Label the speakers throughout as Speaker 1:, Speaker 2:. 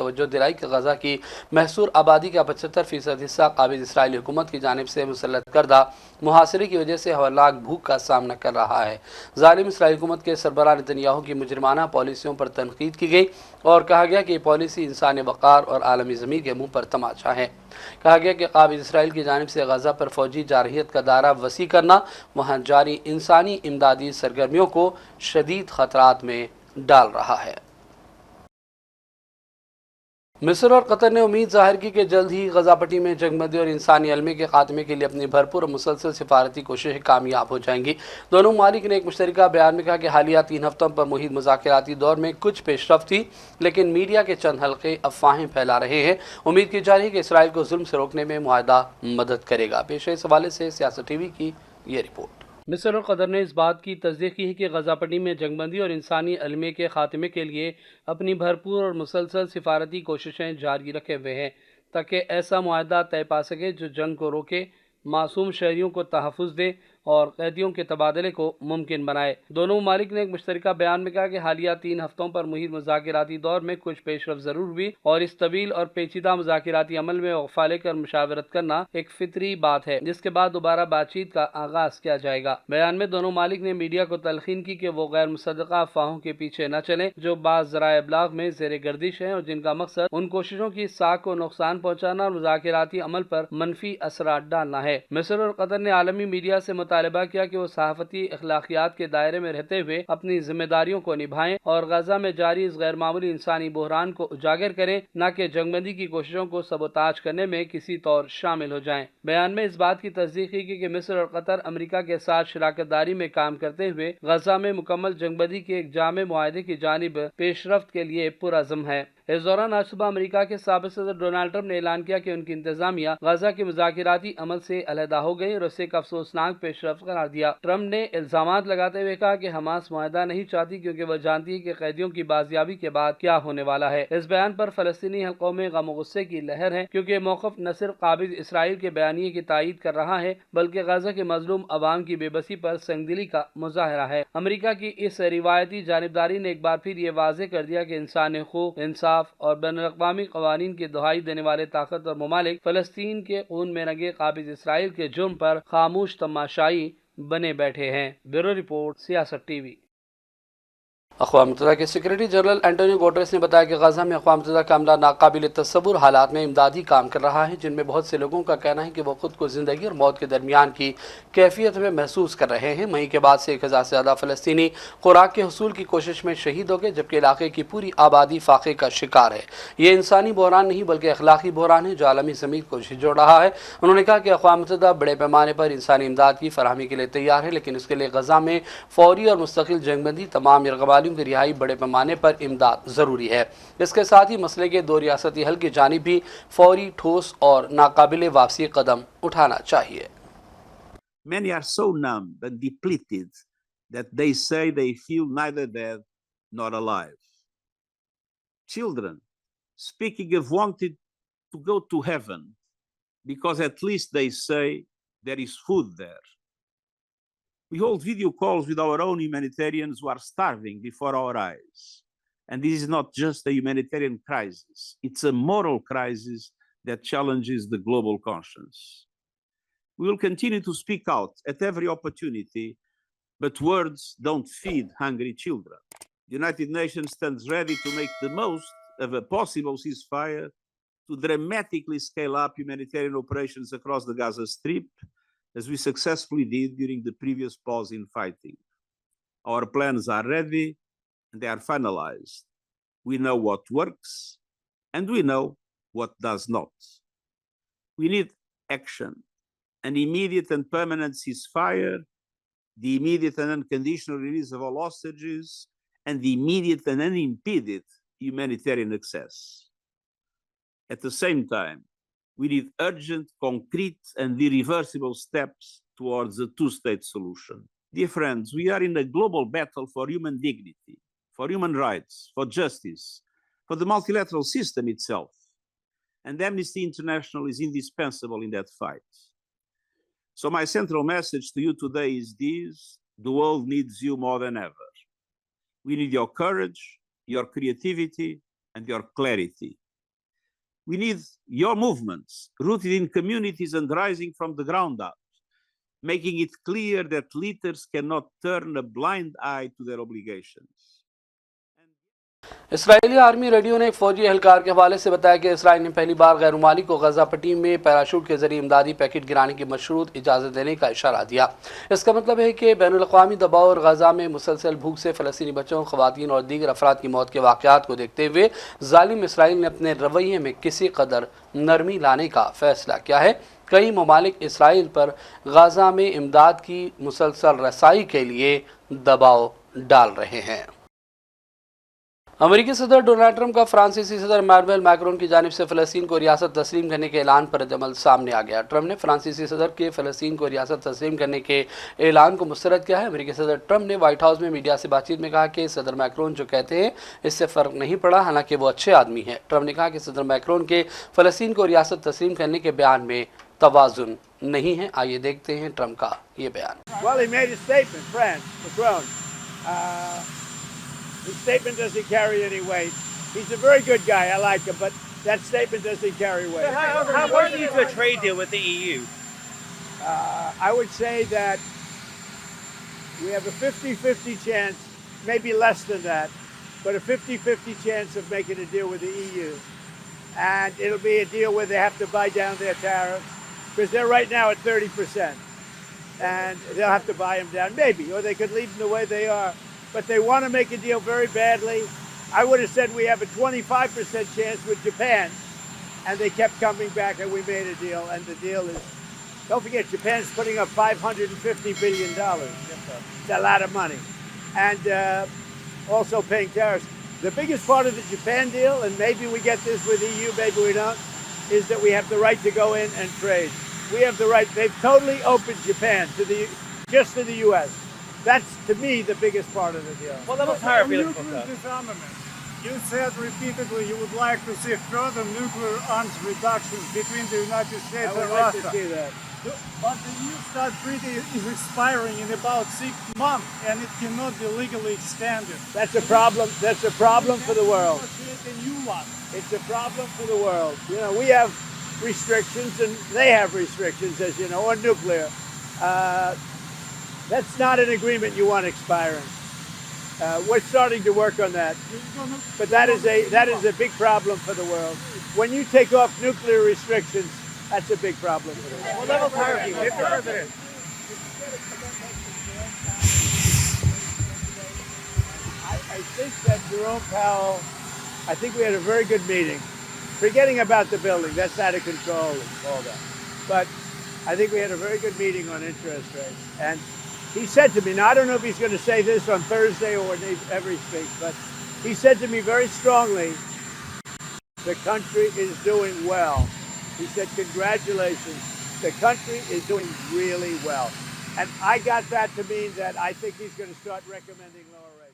Speaker 1: توجہ دلائی کہ غزہ کی محصور آبادی کا 75% حصہ قابض اسرائیلی حکومت کی جانب سے مسلط کردہ محاصرے کی وجہ سے ہولناک بھوک کا سامنا کر رہا ہے۔ ظالم اسرائیلی حکومت کے سربراہ نتنیاہو کی مجرمانہ پالیسیوں پر تنقید کی گئی اور کہا گیا کہ یہ پالیسی انسانی وقار اور عالمی ضمیر کے منہ پر تماچا ہے۔ کہا گیا کہ قابض اسرائیل کی جانب سے غزہ پر فوجی جارحیت کا دائرہ وسیع کرنا وہاں جاری انسانی امدادی سرگرمیوں کو شدید خطرات میں ڈال رہا ہے۔ مصر اور قطر نے امید ظاہر کی کہ جلد ہی غزہ پٹی میں جنگ بندی اور انسانی عالمے کے خاتمے کے لیے اپنی بھرپور اور مسلسل سفارتی کوششیں کامیاب ہو جائیں گی۔ دونوں ممالک نے ایک مشترکہ بیان میں کہا کہ حالیہ 3 ہفتوں پر محیط مذاکراتی دور میں کچھ پیش رفت تھی، لیکن میڈیا کے چند حلقے افواہیں پھیلا رہے ہیں۔ امید کی جا رہی ہے کہ اسرائیل کو ظلم سے روکنے میں معاہدہ مدد کرے گا۔ پیش ہے اس حوالے سے سیاست ٹی وی کی یہ رپورٹ۔ مصر اور قطر نے اس بات کی تصدیق کی ہے کہ غزہ پٹی میں جنگ بندی اور انسانی عالمے کے خاتمے کے لیے اپنی بھرپور اور مسلسل سفارتی کوششیں جاری رکھے ہوئے ہیں تاکہ ایسا معاہدہ طے پا سکے جو جنگ کو روکے، معصوم شہریوں کو تحفظ دے اور قیدیوں کے تبادلے کو ممکن بنائے۔ دونوں ممالک نے ایک مشترکہ بیان میں کہا کہ حالیہ 3 ہفتوں پر محیط مذاکراتی دور میں کچھ پیش رفت ضرور ہوئی اور اس طویل اور پیچیدہ مذاکراتی عمل میں وقفہ لے کر مشاورت کرنا ایک فطری بات ہے، جس کے بعد دوبارہ بات چیت کا آغاز کیا جائے گا۔ بیان میں دونوں ممالک نے میڈیا کو تلقین کی کہ وہ غیر مصدقہ افواہوں کے پیچھے نہ چلیں جو بعض ذرائع ابلاغ میں زیر گردش ہیں اور جن کا مقصد ان کوششوں کی ساکھ کو نقصان پہنچانا اور مذاکراتی عمل پر منفی اثرات ڈالنا ہے۔ مصر اور قطر نے عالمی میڈیا سے مطالبہ کیا کہ وہ صحافتی اخلاقیات کے دائرے میں رہتے ہوئے اپنی ذمہ داریوں کو نبھائیں اور غزہ میں جاری اس غیر معمولی انسانی بحران کو اجاگر کریں، نہ کہ جنگ بندی کی کوششوں کو سبوتاژ کرنے میں کسی طور شامل ہو جائیں۔ بیان میں اس بات کی تصدیق کی کہ مصر اور قطر امریکہ کے ساتھ شراکت داری میں کام کرتے ہوئے غزہ میں مکمل جنگ بندی کے ایک جامع معاہدے کی جانب پیش رفت کے لیے پرعزم ہے۔ اس دوران آج صبح امریکہ کے سابق صدر ڈونلڈ ٹرمپ نے اعلان کیا کہ ان کی انتظامیہ غزہ کے مذاکراتی عمل سے علیحدہ ہو گئی اور اسے ایک افسوسناک پیش رفت قرار دیا۔ ٹرمپ نے الزامات لگاتے ہوئے کہا کہ حماس معاہدہ نہیں چاہتی کیونکہ وہ جانتی ہے کہ قیدیوں کی بازیابی کے بعد کیا ہونے والا ہے۔ اس بیان پر فلسطینی حلقوں میں غم و غصے کی لہر ہے کیونکہ موقف نہ صرف قابض اسرائیل کے بیانیے کی تائید کر رہا ہے بلکہ غزہ کے مظلوم عوام کی بے بسی پر سنگدلی کا مظاہرہ ہے۔ امریکہ کی اس روایتی جانبداری نے ایک بار پھر یہ واضح کر دیا کہ انسانی حقوق، انصاف اور بین الاقوامی قوانین کی دہائی دینے والے طاقت اور ممالک فلسطین کے خون میں رنگے قابض اسرائیل کے جرم پر خاموش تماشائی بنے بیٹھے ہیں۔ بیورو رپورٹ، سیاست ٹی وی۔ اقوام متحدہ کے سیکریٹری جنرل اینٹونیو گوٹریس نے بتایا کہ غزہ میں اقوام متحدہ کا عملہ ناقابل تصور حالات میں امدادی کام کر رہا ہے، جن میں بہت سے لوگوں کا کہنا ہے کہ وہ خود کو زندگی اور موت کے درمیان کی کیفیت میں محسوس کر رہے ہیں۔ مئی کے بعد سے 1000 سے زیادہ فلسطینی خوراک کے حصول کی کوشش میں شہید ہو گئے، جبکہ علاقے کی پوری آبادی فاقے کا شکار ہے۔ یہ انسانی بحران نہیں بلکہ اخلاقی بحران ہے جو عالمی ضمیر کو جھنجھوڑ رہا ہے۔ انہوں نے کہا کہ اقوام متحدہ بڑے پیمانے پر انسانی امداد کی فراہمی کے لیے تیار ہے، لیکن اس کے لیے غزہ میں فوری اور مستقل جنگ بندی، تمام یرغمالیوں کی رہائی، بڑے پیمانے پر امداد ضروری ہے۔ اس کے ساتھ ہی مسئلے کے 2 ریاستی حل کی جانب بھی فوری، ٹھوس اور ناقابل واپسی قدم اٹھانا چاہیے۔
Speaker 2: Many are so numb and depleted that they say they feel neither dead nor alive. Children speaking of wanting to go to heaven because at least they say there is food there. We hold video calls with our own humanitarians who are starving before our eyes. And this is not just a humanitarian crisis, it's a moral crisis that challenges the global conscience. We will continue to speak out at every opportunity, but words don't feed hungry children. The United Nations stands ready to make the most of a possible ceasefire to dramatically scale up humanitarian operations across the Gaza Strip, as we successfully did during the previous pause in fighting. Our plans are ready and they are finalized. We know what works and we know what does not. We need action, an immediate and permanent ceasefire, the immediate and unconditional release of all hostages, and the immediate and unimpeded humanitarian access. At the same time, we need urgent, concrete, and irreversible steps towards a two-state solution. Dear friends, we are in a global battle for human dignity, for human rights, for justice, for the multilateral system itself. And Amnesty International is indispensable in that fight. So my central message to you today is this: the world needs you more than ever. We need your courage, your creativity, and your clarity. We need your movements, rooted in communities and rising from the ground up, making it clear that leaders cannot turn a blind eye to their obligations.
Speaker 1: Israeli army radio نے ایک فوجی اہلکار کے حوالے سے بتایا کہ اسرائیل نے پہلی بار غیر ممالک کو غزہ پٹی میں پیراشوٹ کے ذریعے امدادی پیکٹ گرانے کی مشروط اجازت دینے کا اشارہ دیا۔ اس کا مطلب ہے کہ بین الاقوامی دباؤ اور غزہ میں مسلسل بھوک سے فلسطینی بچوں، خواتین اور دیگر افراد کی موت کے واقعات کو دیکھتے ہوئے ظالم اسرائیل نے اپنے رویے میں کسی قدر نرمی لانے کا فیصلہ کیا ہے۔ کئی ممالک اسرائیل پر غزہ میں امداد کی مسلسل رسائی کے لیے دباؤ ڈال رہے ہیں۔ امریکی صدر ڈونلڈ ٹرمپ کا فرانسیسی صدر ایمانوئل میکرون کی جانب سے فلسطین کو ریاست تسلیم کرنے کے اعلان پر رد عمل سامنے آ گیا۔ ٹرمپ نے فرانسیسی صدر کے فلسطین کو ریاست تسلیم کرنے کے اعلان کو مسترد کیا ہے۔ امریکی صدر ٹرمپ نے وائٹ ہاؤس میں میڈیا سے بات چیت میں کہا کہ صدر میکرون جو کہتے ہیں اس سے فرق نہیں پڑا، حالانکہ وہ اچھے آدمی ہیں۔ ٹرمپ نے کہا کہ صدر میکرون کے فلسطین کو ریاست تسلیم کرنے کے بیان میں توازن نہیں ہے۔ آئیے دیکھتے ہیں ٹرمپ کا یہ بیان۔
Speaker 3: Well, he made a statement, Macron. His statement doesn't carry any weight. He's a very good guy, I like him, but that statement doesn't carry weight.
Speaker 4: How worthy is a trade deal with the EU?
Speaker 3: I would say that we have a 50-50 chance, maybe less than that, but a 50-50 chance of making a deal with the EU. And it'll be a deal where they have to buy down their tariffs, because they're right now at 30%. And they'll have to buy them down, maybe, or they could leave them the way they are. But they want to make a deal very badly. I would have said we have a 25% chance with Japan, and they kept coming back, and we made a deal. And the deal is, don't forget, Japan's putting up $550 billion. It's a lot of money. And also paying tariffs. The biggest part of the Japan deal, and maybe we get this with EU, maybe we don't, is that we have the right to go in and trade. We have the right. They've totally opened Japan just to the U.S. That's, to me, the biggest part of the deal.
Speaker 4: What level of tariff are you looking for?
Speaker 5: Nuclear disarmament. You said repeatedly you would like to see further nuclear arms reductions between the United States
Speaker 3: I would
Speaker 5: and
Speaker 3: like
Speaker 5: Russia.
Speaker 3: to see that.
Speaker 5: But the New START treaty is expiring in about 6 months, and it cannot be legally extended.
Speaker 3: That's a problem. That's a problem for the world.
Speaker 5: Create a new one.
Speaker 3: It's a problem for the world. You know, we have restrictions, and they have restrictions, as you know, on nuclear. That's not an agreement you want expiring. We're starting to work on that. But that is a big problem for the world. When you take off nuclear restrictions, that's a big problem for the world.
Speaker 4: What level of tariff are you looking for? Mr. President.
Speaker 3: I think that Jerome Powell, I think we had a very good meeting. Forgetting about the building, that's out of control and all that. But I think we had a very good meeting on interest rates. And he said to me, now I don't know if he's going to say this on Thursday or whenever he speaks, but he said to me very strongly, the country is doing well. He said, congratulations, the country is doing really well. And I got that to mean that I think he's going to start recommending lower rates.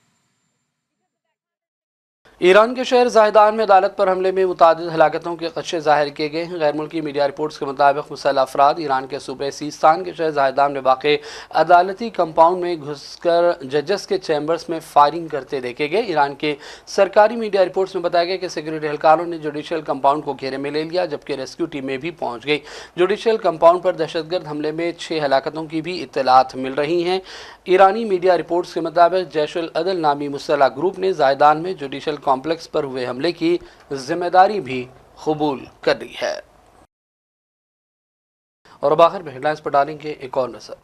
Speaker 1: Iran کے شہر زاہدان میں عدالت پر حملے میں متعدد ہلاکتوں کے خدشے ظاہر کیے گئے ہیں۔ غیر ملکی میڈیا رپورٹس کے مطابق مسلح افراد ایران کے صوبے سیستان کے شہر زاہدان میں واقع عدالتی کمپاؤنڈ میں گھس کر ججز کے چیمبرز میں فائرنگ کرتے دیکھے گئے۔ ایران کے سرکاری میڈیا رپورٹس میں بتایا گیا کہ سیکورٹی اہلکاروں نے جوڈیشل کمپاؤنڈ کو گھیرے میں لے لیا، جبکہ ریسکیو ٹیمیں بھی پہنچ گئی۔ جوڈیشل کمپاؤنڈ پر دہشت گرد حملے میں 6 ہلاکتوں کی بھی اطلاعات مل رہی ہیں۔ ایرانی میڈیا رپورٹس کے مطابق جیش العدل نامی مسلح گروپ نے زاہدان میں جوڈیشل کمپلیکس پر ہوئے حملے کی ذمہ داری بھی قبول کر لی ہے۔ اور اب آخر میں ہیڈ لائنز پر ڈالیں گے ایک اور نظر۔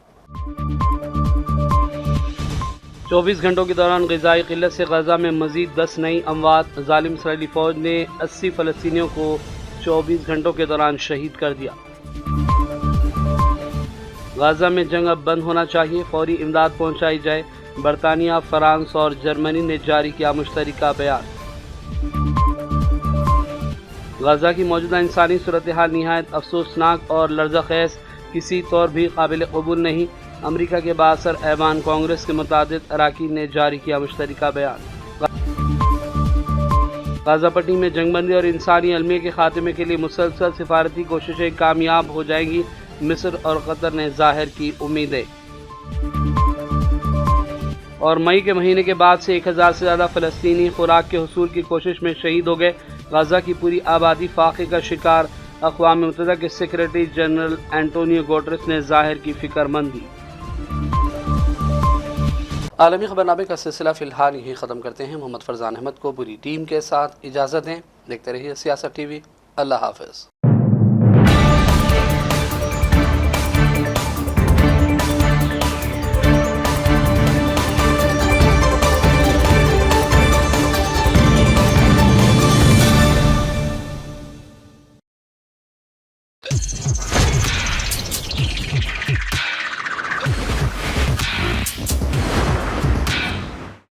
Speaker 1: 24 گھنٹوں کے دوران غذائی قلت سے غزہ میں مزید 10 نئی اموات۔ ظالم اسرائیلی فوج نے 80 فلسطینیوں کو 24 گھنٹوں کے دوران شہید کر دیا۔ غزہ میں جنگ اب بند ہونا چاہیے، فوری امداد پہنچائی جائے۔ برطانیہ، فرانس اور جرمنی نے جاری کیا مشترکہ بیان۔ غزہ کی موجودہ انسانی صورتحال نہایت افسوسناک اور لرزہ خیز، کسی طور بھی قابل قبول نہیں۔ امریکہ کے بااثر ایوان کانگریس کے متعدد اراکین نے جاری کیا مشترکہ بیان۔ غزہ پٹی میں جنگ بندی اور انسانی المیہ کے خاتمے کے لیے مسلسل سفارتی کوششیں کامیاب ہو جائیں گی، مصر اور قطر نے ظاہر کی امیدیں۔ اور مئی کے مہینے کے بعد سے 1000 سے زیادہ فلسطینی خوراک کے حصول کی کوشش میں شہید ہو گئے۔ غزہ کی پوری آبادی فاقے کا شکار۔ اقوام متحدہ کے سیکریٹری جنرل اینٹونیو گوٹرس نے ظاہر کی فکر مندی۔ عالمی خبرنامے کا سلسلہ فی الحال یہی ختم کرتے ہیں۔ محمد فرزان احمد کو پوری ٹیم کے ساتھ اجازت دیں۔ دیکھتے رہیے سیاست ٹی وی۔ اللہ حافظ۔